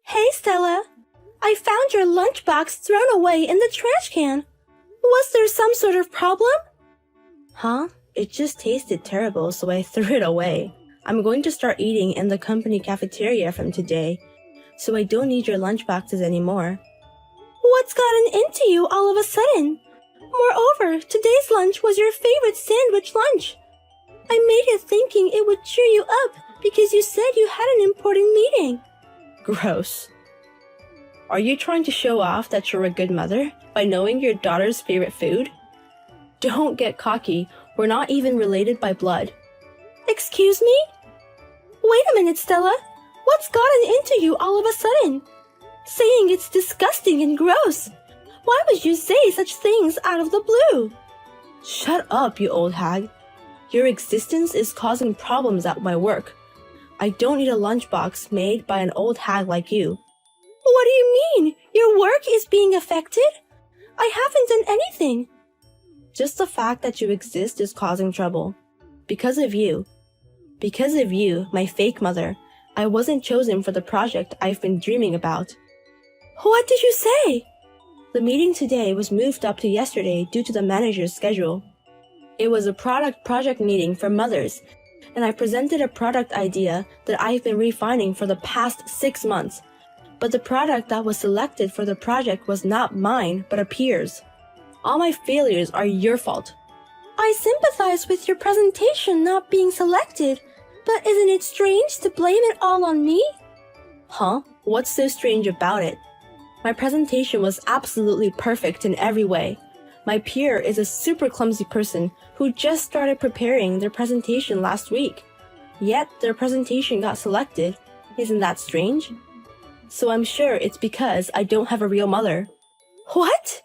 Hey, Stella. I found your lunchbox thrown away in the trash can. Was there some sort of problem? Huh? It just tasted terrible, so I threw it away. I'm going to start eating in the company cafeteria from today, so I don't need your lunchboxes anymore. What's gotten into you all of a sudden? Moreover, today's lunch was your favorite sandwich lunch. I made it thinking it would cheer you up because you said you had an important meeting. Gross. Are you trying to show off that you're a good mother by knowing your daughter's favorite food? Don't get cocky. We're not even related by blood. Excuse me? Wait a minute, Stella. What's gotten into you all of a sudden? Saying it's disgusting and gross. Why would you say such things out of the blue? Shut up, you old hag. Your existence is causing problems at my work. I don't need a lunchbox made by an old hag like you. What do you mean? Your work is being affected? I haven't done anything. Just the fact that you exist is causing trouble. Because of you. Because of you, my fake mother, I wasn't chosen for the project I've been dreaming about. What did you say? The meeting today was moved up to yesterday due to the manager's schedule. It was a project meeting for mothers, and I presented a product idea that I've been refining for the past 6 months. But the product that was selected for the project was not mine, but a peer's. All my failures are your fault. I sympathize with your presentation not being selected, but isn't it strange to blame it all on me? Huh? What's so strange about it? My presentation was absolutely perfect in every way. My peer is a super clumsy person who just started preparing their presentation last week. Yet their presentation got selected. Isn't that strange? So I'm sure it's because I don't have a real mother. What?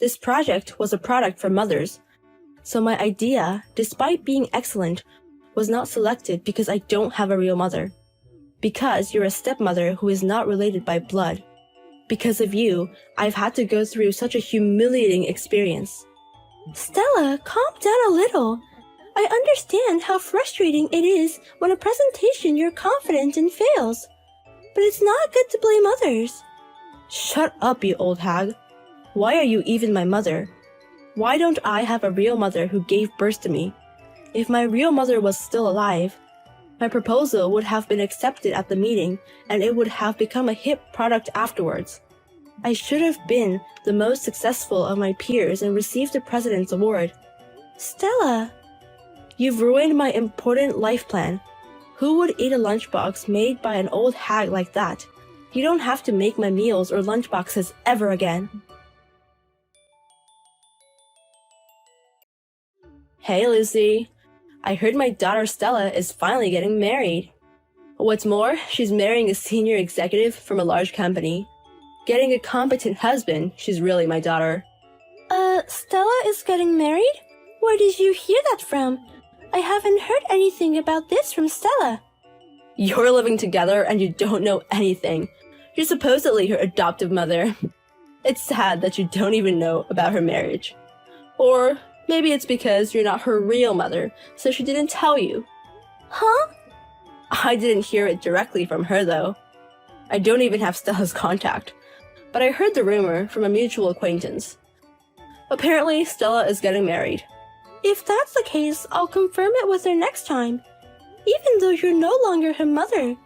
This project was a product for mothers. So my idea, despite being excellent, was not selected because I don't have a real mother. Because you're a stepmother who is not related by blood. Because of you, I've had to go through such a humiliating experience. Stella, calm down a little. I understand how frustrating it is when a presentation you're confident in fails. But it's not good to blame others. Shut up, you old hag. Why are you even my mother? Why don't I have a real mother who gave birth to me? If my real mother was still alive, my proposal would have been accepted at the meeting and it would have become a hip product afterwards. I should have been the most successful of my peers and received the president's award. Stella, you've ruined my important life plan. Who would eat a lunchbox made by an old hag like that? You don't have to make my meals or lunchboxes ever again. Hey, Lucy. I heard my daughter Stella is finally getting married. What's more, she's marrying a senior executive from a large company. Getting a competent husband, she's really my daughter. Stella is getting married? Where did you hear that from? I haven't heard anything about this from Stella. You're living together and you don't know anything. You're supposedly her adoptive mother. It's sad that you don't even know about her marriage. Or maybe it's because you're not her real mother, so she didn't tell you. Huh? I didn't hear it directly from her, though. I don't even have Stella's contact. But I heard the rumor from a mutual acquaintance. Apparently, Stella is getting married. If that's the case, I'll confirm it with her next time. Even though you're no longer her mother.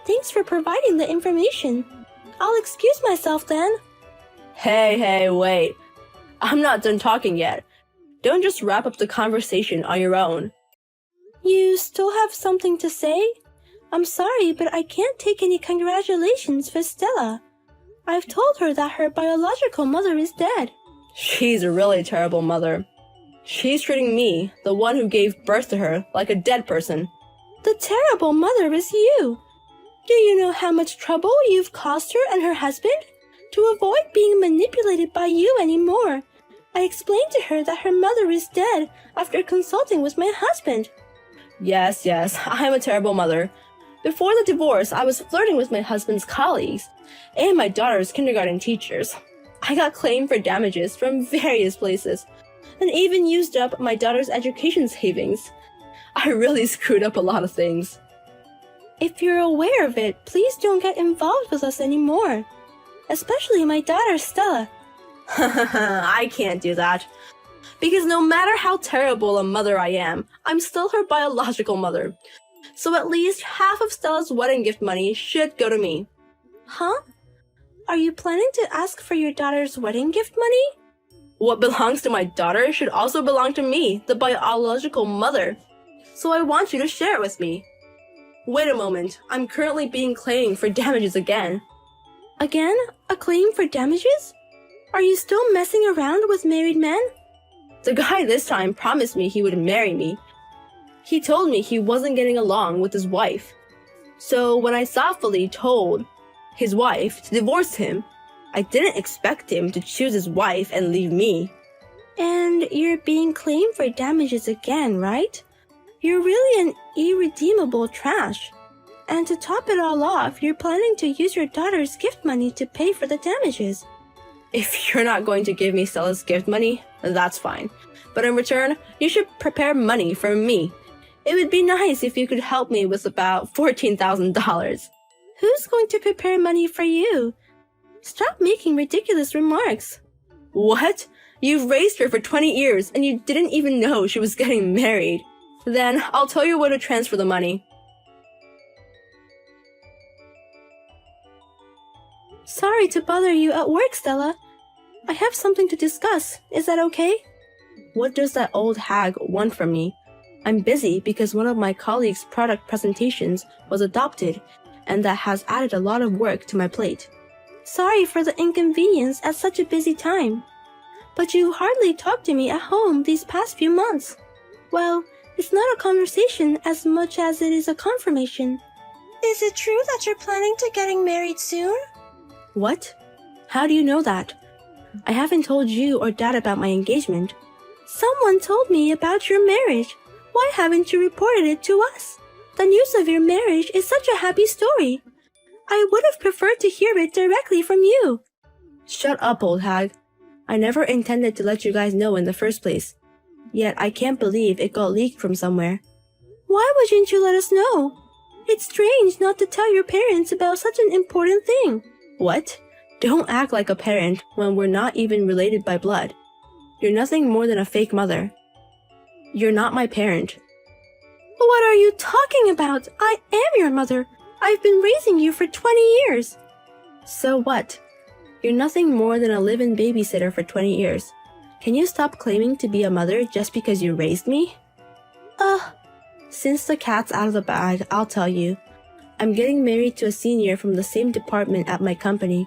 Thanks for providing the information. I'll excuse myself then. Hey, wait. I'm not done talking yet. Don't just wrap up the conversation on your own. You still have something to say? I'm sorry, but I can't take any congratulations for Stella. I've told her that her biological mother is dead. She's a really terrible mother. She's treating me, the one who gave birth to her, like a dead person. The terrible mother is you. Do you know how much trouble you've caused her and her husband? To avoid being manipulated by you anymore, I explained to her that her mother is dead after consulting with my husband. Yes, I'm a terrible mother. Before the divorce, I was flirting with my husband's colleagues and my daughter's kindergarten teachers. I got claimed for damages from various places and even used up my daughter's education savings. I really screwed up a lot of things. If you're aware of it, please don't get involved with us anymore. Especially my daughter, Stella. I can't do that. Because no matter how terrible a mother I am, I'm still her biological mother. So at least half of Stella's wedding gift money should go to me. Huh? Are you planning to ask for your daughter's wedding gift money? What belongs to my daughter should also belong to me, the biological mother. So I want you to share it with me. Wait a moment, I'm currently being claimed for damages again. Again? A claim for damages? Are you still messing around with married men? The guy this time promised me he would marry me. He told me he wasn't getting along with his wife. So when I thoughtfully told his wife to divorce him, I didn't expect him to choose his wife and leave me. And you're being claimed for damages again, right? You're really an irredeemable trash. And to top it all off, you're planning to use your daughter's gift money to pay for the damages. If you're not going to give me Stella's gift money, that's fine. But in return, you should prepare money for me. It would be nice if you could help me with about $14,000. Who's going to prepare money for you? Stop making ridiculous remarks. What? You've raised her for 20 years and you didn't even know she was getting married. Then I'll tell you where to transfer the money. Sorry to bother you at work, Stella. I have something to discuss. Is that okay? What does that old hag want from me? I'm busy because one of my colleagues' product presentations was adopted, and that has added a lot of work to my plate. Sorry for the inconvenience at such a busy time. But you hardly talked to me at home these past few months. Well, it's not a conversation as much as it is a confirmation. Is it true that you're planning to getting married soon? What? How do you know that? I haven't told you or Dad about my engagement. Someone told me about your marriage. Why haven't you reported it to us? The news of your marriage is such a happy story. I would have preferred to hear it directly from you. Shut up, old hag. I never intended to let you guys know in the first place. Yet I can't believe it got leaked from somewhere. Why wouldn't you let us know? It's strange not to tell your parents about such an important thing. What? Don't act like a parent when we're not even related by blood. You're nothing more than a fake mother. You're not my parent. What are you talking about? I am your mother. I've been raising you for 20 years. So what? You're nothing more than a live-in babysitter for 20 years. Can you stop claiming to be a mother just because you raised me? Since the cat's out of the bag, I'll tell you. I'm getting married to a senior from the same department at my company.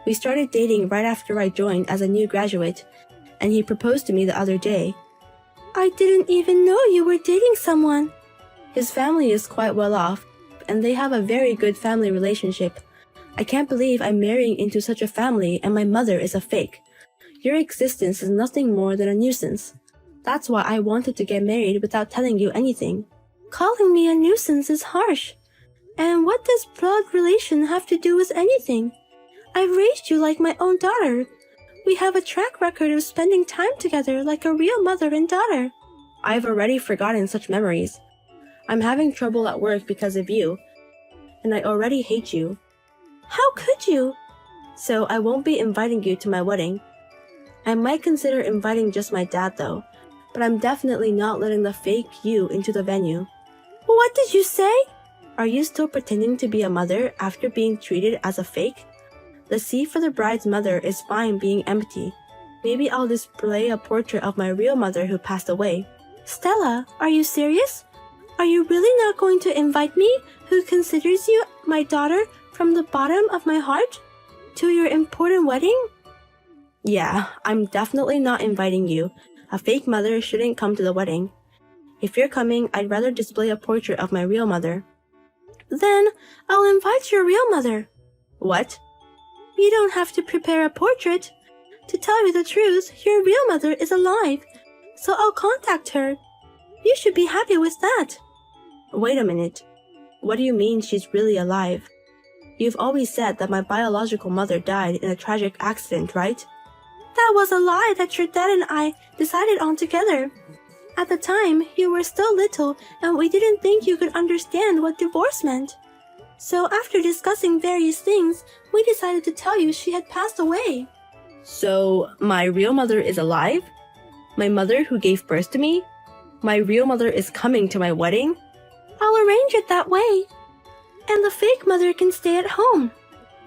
We started dating right after I joined as a new graduate, and he proposed to me the other day. I didn't even know you were dating someone. His family is quite well off, and they have a very good family relationship. I can't believe I'm marrying into such a family and my mother is a fake. Your existence is nothing more than a nuisance. That's why I wanted to get married without telling you anything. Calling me a nuisance is harsh. And what does blood relation have to do with anything? I've raised you like my own daughter. We have a track record of spending time together like a real mother and daughter. I've already forgotten such memories. I'm having trouble at work because of you, and I already hate you. How could you? So I won't be inviting you to my wedding. I might consider inviting just my dad though, but I'm definitely not letting the fake you into the venue. What did you say? Are you still pretending to be a mother after being treated as a fake? The seat for the bride's mother is fine being empty. Maybe I'll display a portrait of my real mother who passed away. Stella, are you serious? Are you really not going to invite me, who considers you my daughter from the bottom of my heart, to your important wedding? Yeah, I'm definitely not inviting you. A fake mother shouldn't come to the wedding. If you're coming, I'd rather display a portrait of my real mother. Then I'll invite your real mother. What? You don't have to prepare a portrait. To tell you the truth, your real mother is alive, so I'll contact her. You should be happy with that. Wait a minute. What do you mean she's really alive? You've always said that my biological mother died in a tragic accident, right? That was a lie that your dad and I decided on together. At the time, you were still little and we didn't think you could understand what divorce meant. So after discussing various things, we decided to tell you she had passed away. So, my real mother is alive? My mother who gave birth to me? My real mother is coming to my wedding? I'll arrange it that way. And the fake mother can stay at home.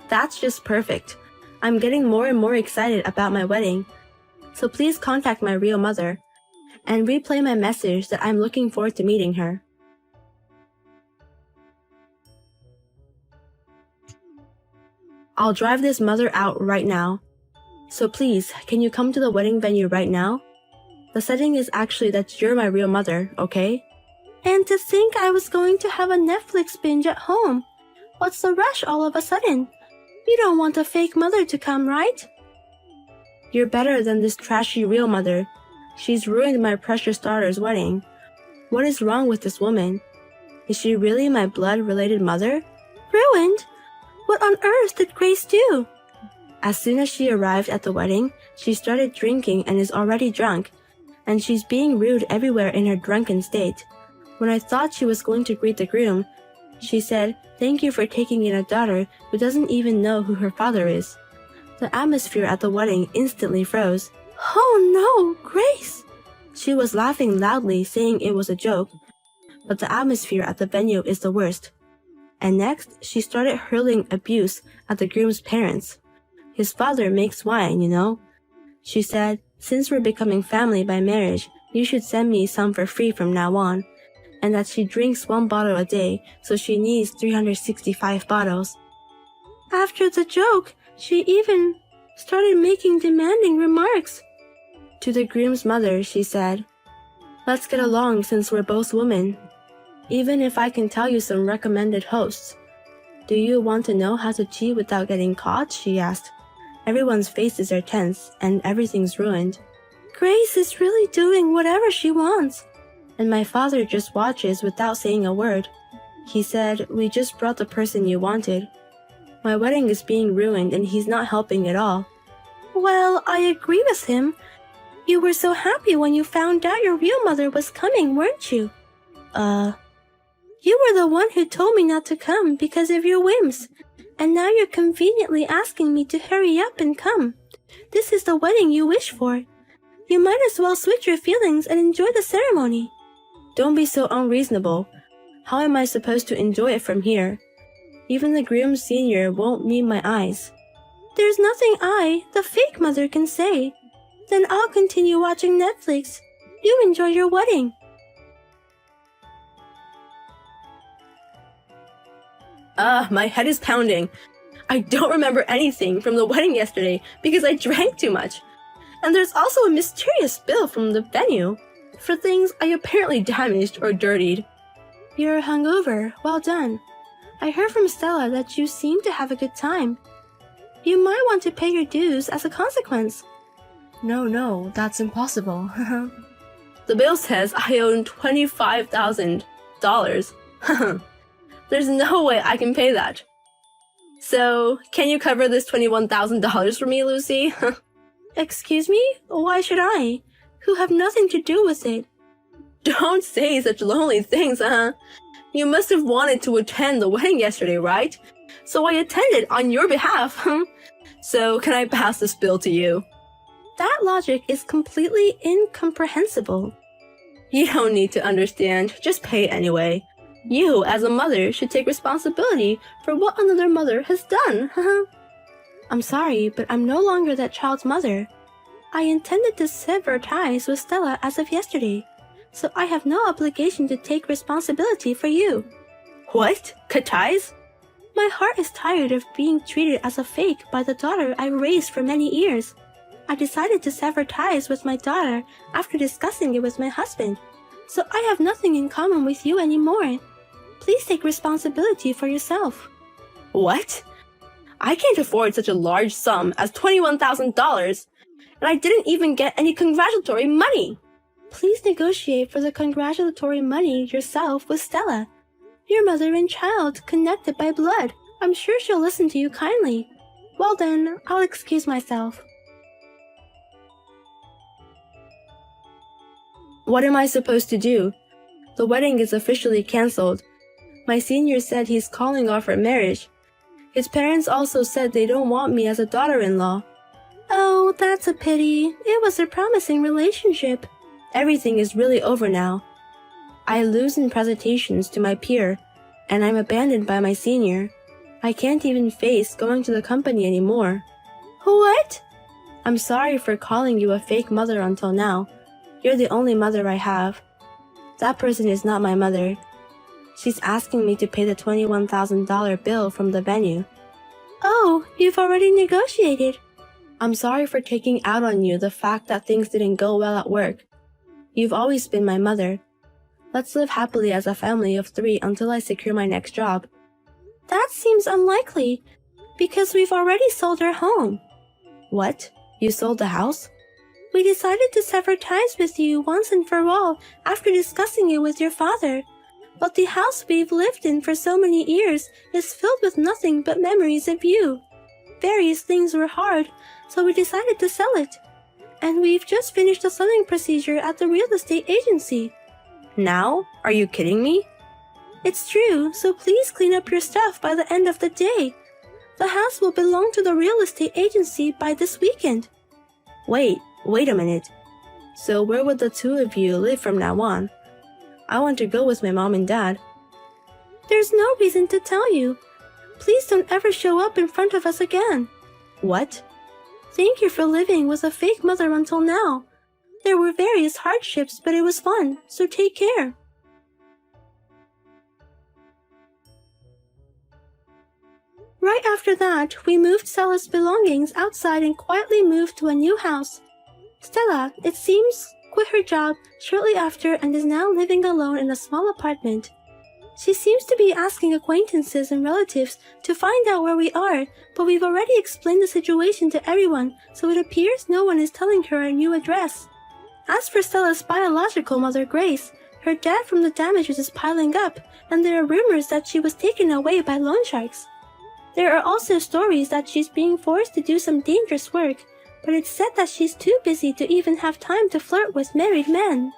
That's just perfect. I'm getting more and more excited about my wedding. So please contact my real mother and replay my message that I'm looking forward to meeting her. I'll drive this mother out right now. So please, can you come to the wedding venue right now? The setting is actually that you're my real mother, okay? And to think I was going to have a Netflix binge at home. What's the rush all of a sudden? You don't want a fake mother to come, right? You're better than this trashy real mother. She's ruined my precious daughter's wedding. What is wrong with this woman? Is she really my blood-related mother? Ruined? What on earth did Grace do? As soon as she arrived at the wedding, she started drinking and is already drunk, and she's being rude everywhere in her drunken state. When I thought she was going to greet the groom, she said, "Thank you for taking in a daughter who doesn't even know who her father is." The atmosphere at the wedding instantly froze. Oh no, Grace! She was laughing loudly, saying it was a joke, but the atmosphere at the venue is the worst. And next, she started hurling abuse at the groom's parents. His father makes wine, you know. She said, "Since we're becoming family by marriage, you should send me some for free from now on," and that she drinks 1 bottle a day, so she needs 365 bottles. After the joke, she even started making demanding remarks. To the groom's mother, she said, "Let's get along since we're both women. Even if I can tell you some recommended hosts." "Do you want to know how to cheat without getting caught?" she asked. Everyone's faces are tense, and everything's ruined. Grace is really doing whatever she wants. And my father just watches without saying a word. He said, "We just brought the person you wanted." My wedding is being ruined and he's not helping at all. Well, I agree with him. You were so happy when you found out your real mother was coming, weren't you? You were the one who told me not to come because of your whims. And now you're conveniently asking me to hurry up and come. This is the wedding you wish for. You might as well switch your feelings and enjoy the ceremony. Don't be so unreasonable. How am I supposed to enjoy it from here? Even the groom senior won't meet my eyes. There's nothing I, the fake mother, can say. Then I'll continue watching Netflix. You enjoy your wedding. My head is pounding. I don't remember anything from the wedding yesterday because I drank too much. And there's also a mysterious bill from the venue for things I apparently damaged or dirtied. You're hungover. Well done. I heard from Stella that you seem to have a good time. You might want to pay your dues as a consequence. No, that's impossible. The bill says I owe $25,000. There's no way I can pay that. So, can you cover this $21,000 for me, Lucy? Excuse me? Why should I? Who have nothing to do with it. Don't say such lonely things, You must have wanted to attend the wedding yesterday, right? So I attended on your behalf. So, can I pass this bill to you? That logic is completely incomprehensible. You don't need to understand, just pay anyway. You, as a mother, should take responsibility for what another mother has done. I'm sorry, but I'm no longer that child's mother. I intended to sever ties with Stella as of yesterday, so I have no obligation to take responsibility for you. What? Cut ties? My heart is tired of being treated as a fake by the daughter I raised for many years. I decided to sever ties with my daughter after discussing it with my husband, so I have nothing in common with you anymore. Please take responsibility for yourself. What? I can't afford such a large sum as $21,000, and I didn't even get any congratulatory money. Please negotiate for the congratulatory money yourself with Stella. Your mother and child connected by blood. I'm sure she'll listen to you kindly. Well then, I'll excuse myself. What am I supposed to do? The wedding is officially cancelled. My senior said he's calling off our marriage. His parents also said they don't want me as a daughter-in-law. Oh, that's a pity. It was a promising relationship. Everything is really over now. I lose in presentations to my peer, and I'm abandoned by my senior. I can't even face going to the company anymore. What? I'm sorry for calling you a fake mother until now. You're the only mother I have. That person is not my mother. She's asking me to pay the $21,000 bill from the venue. Oh, you've already negotiated. I'm sorry for taking out on you the fact that things didn't go well at work. You've always been my mother. Let's live happily as a family of 3 until I secure my next job. That seems unlikely, because we've already sold our home. What? You sold the house? We decided to sever ties with you once and for all after discussing it with your father. But the house we've lived in for so many years is filled with nothing but memories of you. Various things were hard, so we decided to sell it. And we've just finished the selling procedure at the real estate agency. Now? Are you kidding me? It's true, so please clean up your stuff by the end of the day. The house will belong to the real estate agency by this weekend. Wait a minute. So where would the 2 of you live from now on? I want to go with my mom and dad. There's no reason to tell you. Please don't ever show up in front of us again. What? Thank you for living with a fake mother until now. There were various hardships, but it was fun, so take care. Right after that, we moved Stella's belongings outside and quietly moved to a new house. Stella, it seems, quit her job shortly after and is now living alone in a small apartment. She seems to be asking acquaintances and relatives to find out where we are, but we've already explained the situation to everyone, so it appears no one is telling her our new address. As for Stella's biological mother, Grace, her debt from the damages is piling up, and there are rumors that she was taken away by loan sharks. There are also stories that she's being forced to do some dangerous work, but it's said that she's too busy to even have time to flirt with married men.